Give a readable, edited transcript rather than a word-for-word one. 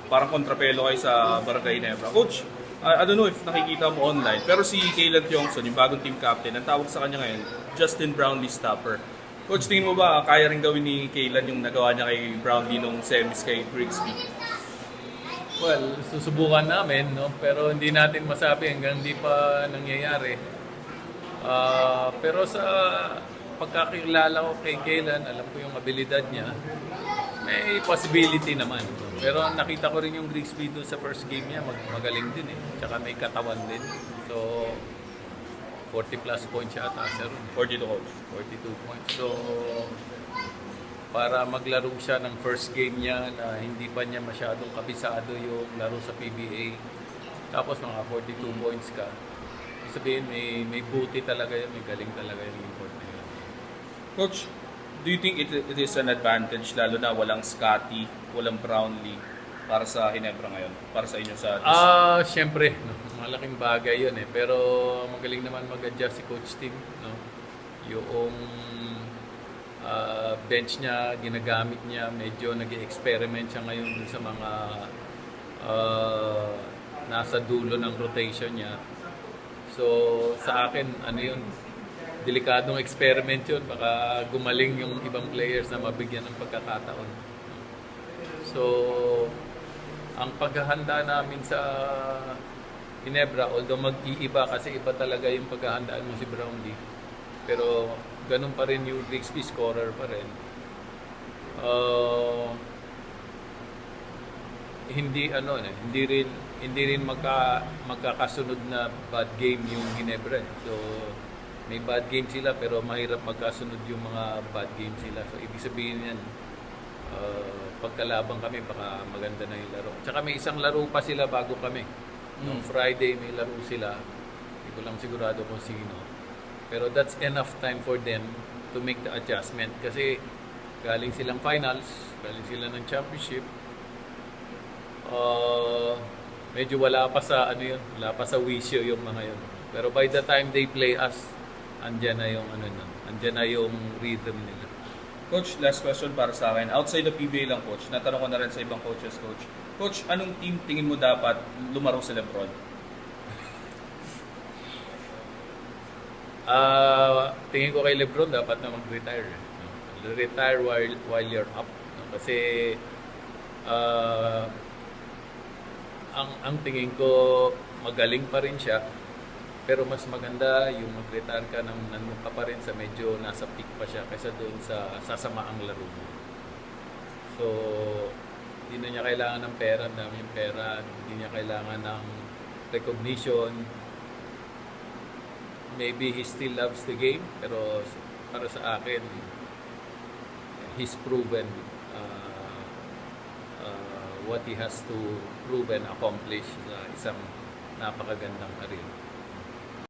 Parang kontrapelo kayo sa Barangay Ginebra. Coach, I don't know if nakikita mo online, pero si Kaylan Tiongson, yung bagong team captain, ang tawag sa kanya ngayon, Justin Brownlee Stopper. Coach, tingin mo ba kaya rin gawin ni Kaylan yung nagawa niya kay Brownlee nung semis kay Grigsby? Well, susubukan namin, no? Pero hindi natin masabi hanggang hindi pa nangyayari. Pero sa pagkakilala ko kay Kaylan, alam ko yung abilidad niya, may possibility naman. Pero nakita ko rin yung Grigsby doon sa first game niya, magaling din eh. Tsaka may katawan din. So, 40 plus points yata siya rin. 42 coach. 42 points. So, para maglaro siya ng first game niya na hindi pa niya masyadong kabisado yung laro sa PBA. Tapos mga 42 points ka. Ibig sabihin, may buti talaga yun, may galing talaga yung import na yun. Coach, do you think it is an advantage lalo na walang Scotty, walang Brownlee para sa Ginebra ngayon? Para sa inyo sa Siyempre, no, malaking bagay yun eh. Pero magaling naman mag-adjust si Coach Tim. No? Yung bench niya, ginagamit niya, medyo nag-experiment siya ngayon dun sa mga nasa dulo ng rotation niya. So, sa akin, ano yun, delikadong experiment yun. Baka gumaling yung ibang players na mabigyan ng pagkakataon. So, ang paghahanda namin sa Ginebra, although mag-iiba kasi iba talaga yung paghahandaan mo si Brownlee. Pero ganun pa rin yung Grigsby, scorer pa rin. Hindi rin magkakasunod na bad game yung Ginebra. So may bad game sila pero mahirap magkasunod yung mga bad game sila. So ibig sabihin yan, pagkalabang kami baka maganda na yung laro. Tsaka may isang laro pa sila bago kami. Noong Friday may laro sila. Hindi ko lang sigurado kung sino. Pero that's enough time for them to make the adjustment. Kasi galing silang finals, galing sila ng championship. Medyo wala pa sa wala pa sa wisyo yung mga yun. Pero by the time they play us, andyan na yung andyan na yung rhythm nila. Coach, last question para sa akin. Outside the PBA lang, Coach. Natanong ko na rin sa ibang coaches, Coach. Coach, anong team tingin mo dapat lumaro sa Lebron? Tingin ko kay Lebron dapat na mag-retire. No? Retire while you're up. No? Kasi ang tingin ko magaling pa rin siya. Pero mas maganda yung mag-retire ka nang nandun ka pa rin sa medyo nasa peak pa siya kaysa doon sa sasamaang laro mo. So, hindi na niya kailangan ng pera, dami yung pera, hindi niya kailangan ng recognition. Maybe he still loves the game, pero para sa akin, he's proven what he has to prove and accomplish sa isang napakagandang career.